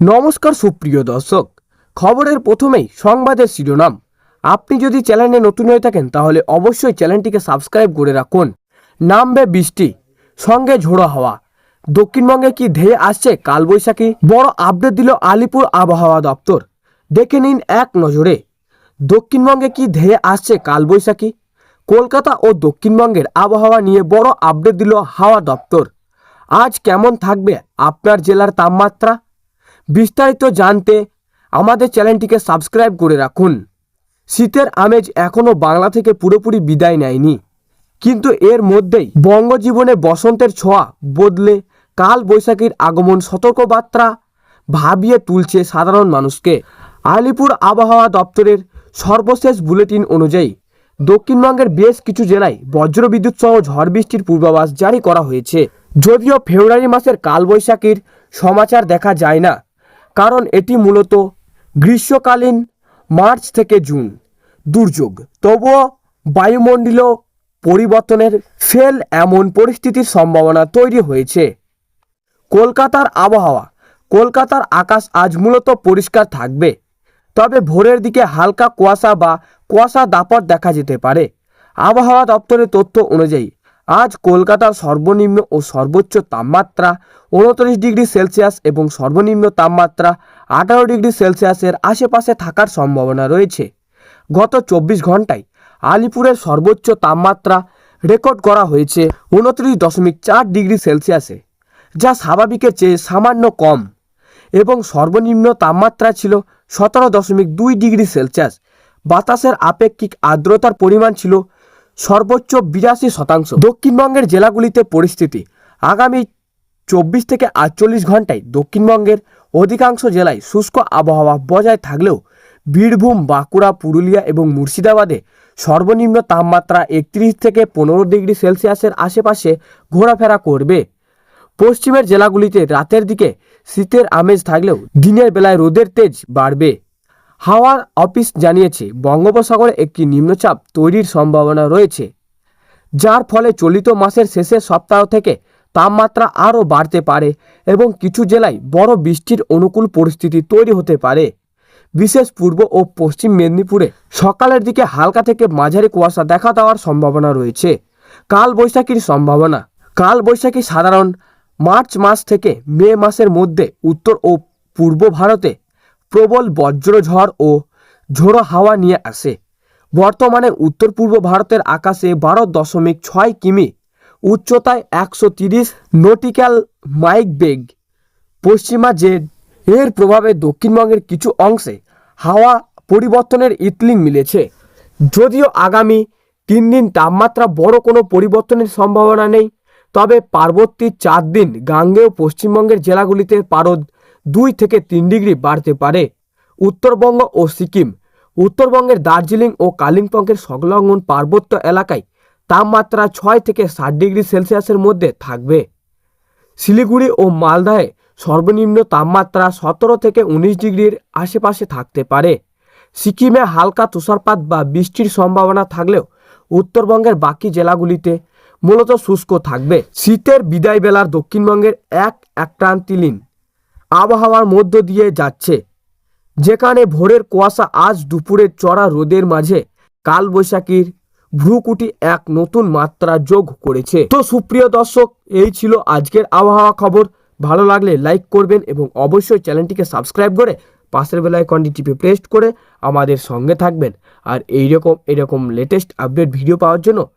নমস্কার সুপ্রিয় দর্শক, খবরের প্রথমেই সংবাদের শিরোনাম। আপনি যদি চ্যানেলে নতুন হয়ে থাকেন তাহলে অবশ্যই চ্যানেলটিকে সাবস্ক্রাইব করে রাখুন। নামবে বৃষ্টি, সঙ্গে ঝোড়ো হাওয়া। দক্ষিণবঙ্গে কি ধেয়ে আসছে কালবৈশাখী? বড় আপডেট দিল আলিপুর আবহাওয়া দপ্তর। দেখে নিন এক নজরে। দক্ষিণবঙ্গে কি ধেয়ে আসছে কালবৈশাখী? কলকাতা ও দক্ষিণবঙ্গের আবহাওয়া নিয়ে বড় আপডেট দিল হাওয়া দপ্তর। আজ কেমন থাকবে আপনার জেলার তাপমাত্রা? বিস্তারিত জানতে আমাদের চ্যানেলটিকে সাবস্ক্রাইব করে রাখুন। শীতের আমেজ এখনও বাংলা থেকে পুরোপুরি বিদায় নেয়নি, কিন্তু এর মধ্যেই বঙ্গজীবনে বসন্তের ছোঁয়া বদলে কাল বৈশাখীর আগমন সতর্কবার্তা ভাবিয়ে তুলছে সাধারণ মানুষকে। আলিপুর আবহাওয়া দপ্তরের সর্বশেষ বুলেটিন অনুযায়ী দক্ষিণবঙ্গের বেশ কিছু জেলায় বজ্রবিদ্যুৎ সহ ঝড় বৃষ্টির পূর্বাভাস জারি করা হয়েছে। যদিও ফেব্রুয়ারি মাসের কালবৈশাখীর সমাচার দেখা যায় না, কারণ এটি মূলত গ্রীষ্মকালীন মার্চ থেকে জুন দুর্যোগ। তবুও বায়ুমণ্ডলীয় পরিবর্তনের ফেল এমন পরিস্থিতির সম্ভাবনা তৈরি হয়েছে। কলকাতার আবহাওয়া। কলকাতার আকাশ আজ মূলত পরিষ্কার থাকবে, তবে ভোরের দিকে হালকা কুয়াশা বা কুয়াশা দাপট দেখা যেতে পারে। আবহাওয়া দপ্তরের তথ্য অনুযায়ী আজ কলকাতার সর্বনিম্ন ও সর্বোচ্চ তাপমাত্রা 29 ডিগ্রি সেলসিয়াস এবং সর্বনিম্ন তাপমাত্রা 18 ডিগ্রি সেলসিয়াসের আশেপাশে থাকার সম্ভাবনা রয়েছে। গত 24 ঘন্টায় আলিপুরের সর্বোচ্চ তাপমাত্রা রেকর্ড করা হয়েছে 29.4 ডিগ্রি সেলসিয়াসে, যা স্বাভাবিকের চেয়ে সামান্য কম, এবং সর্বনিম্ন তাপমাত্রা ছিল 17.2 ডিগ্রি সেলসিয়াস। বাতাসের আপেক্ষিক আর্দ্রতার পরিমাণ ছিল সর্বোচ্চ 82%। দক্ষিণবঙ্গের জেলাগুলিতে পরিস্থিতি। আগামী 24 থেকে 48 ঘন্টায় দক্ষিণবঙ্গের অধিকাংশ জেলায় শুষ্ক আবহাওয়া বজায় থাকলেও বীরভূম, বাঁকুড়া, পুরুলিয়া এবং মুর্শিদাবাদে সর্বনিম্ন তাপমাত্রা 31 থেকে 15 ডিগ্রি সেলসিয়াসের আশেপাশে ঘোরাফেরা করবে। পশ্চিমের জেলাগুলিতে রাতের দিকে শীতের আমেজ থাকলেও দিনের বেলায় রোদের তেজ বাড়বে। হাওয়ার অফিস জানিয়েছে বঙ্গোপসাগরে একটি নিম্নচাপ তৈরির সম্ভাবনা রয়েছে, যার ফলে চলিত মাসের শেষের সপ্তাহ থেকে তাপমাত্রা আরও বাড়তে পারে এবং কিছু জেলায় বড় বৃষ্টির অনুকূল পরিস্থিতি তৈরি হতে পারে। বিশেষ পূর্ব ও পশ্চিম মেদিনীপুরে সকালের দিকে হালকা থেকে মাঝারি কুয়াশা দেখা দেওয়ার সম্ভাবনা রয়েছে। কালবৈশাখীর সম্ভাবনা। কালবৈশাখী সাধারণ মার্চ মাস থেকে মে মাসের মধ্যে উত্তর ও পূর্ব ভারতে প্রবল বজ্রঝড় ও ঝোড়ো হাওয়া নিয়ে আসে। বর্তমানে উত্তর পূর্ব ভারতের আকাশে 12.6 কিমি উচ্চতায় 130 নটিক্যাল মাইল বেগ পশ্চিমা জেড এর প্রভাবে দক্ষিণবঙ্গের কিছু অংশে হাওয়া পরিবর্তনের ইতলিং মিলেছে। যদিও আগামী 3 দিন তাপমাত্রা বড় কোনো পরিবর্তনের সম্ভাবনা নেই, তবে পরবর্তী 4 দিন গাঙ্গেয় পশ্চিমবঙ্গের জেলাগুলিতে পারদ 2 থেকে 3 ডিগ্রি বাড়তে পারে। উত্তরবঙ্গ ও সিকিম। উত্তরবঙ্গের দার্জিলিং ও কালিম্পংয়ের সংলগ্ন পার্বত্য এলাকায় তাপমাত্রা 6 থেকে 7 ডিগ্রি সেলসিয়াসের মধ্যে থাকবে। শিলিগুড়ি ও মালদায় সর্বনিম্ন তাপমাত্রা 17 থেকে 19 ডিগ্রির আশেপাশে থাকতে পারে। সিকিমে হালকা তুষারপাত বা বৃষ্টির সম্ভাবনা থাকলেও উত্তরবঙ্গের বাকি জেলাগুলিতে মূলত শুষ্ক থাকবে। শীতের বিদায় বেলার দক্ষিণবঙ্গের একটান্তিলীন আবহাওয়ার মধ্য দিয়ে যাচ্ছে, যেখানে ভোরের কুয়াশা আজ দুপুরের চড়া রোদের মাঝে কালবৈশাখীর ভ্রুকুটি এক নতুন মাত্রা যোগ করেছে। তো সুপ্রিয় দর্শক, এই ছিল আজকের আবহাওয়া খবর। ভালো লাগলে লাইক করবেন এবং অবশ্যই চ্যানেলটিকে সাবস্ক্রাইব করে পাশের বেল আইকনটি টিপে প্রেস করে আমাদের সঙ্গে থাকবেন। আর এরকম লেটেস্ট আপডেট ভিডিও পাওয়ার জন্য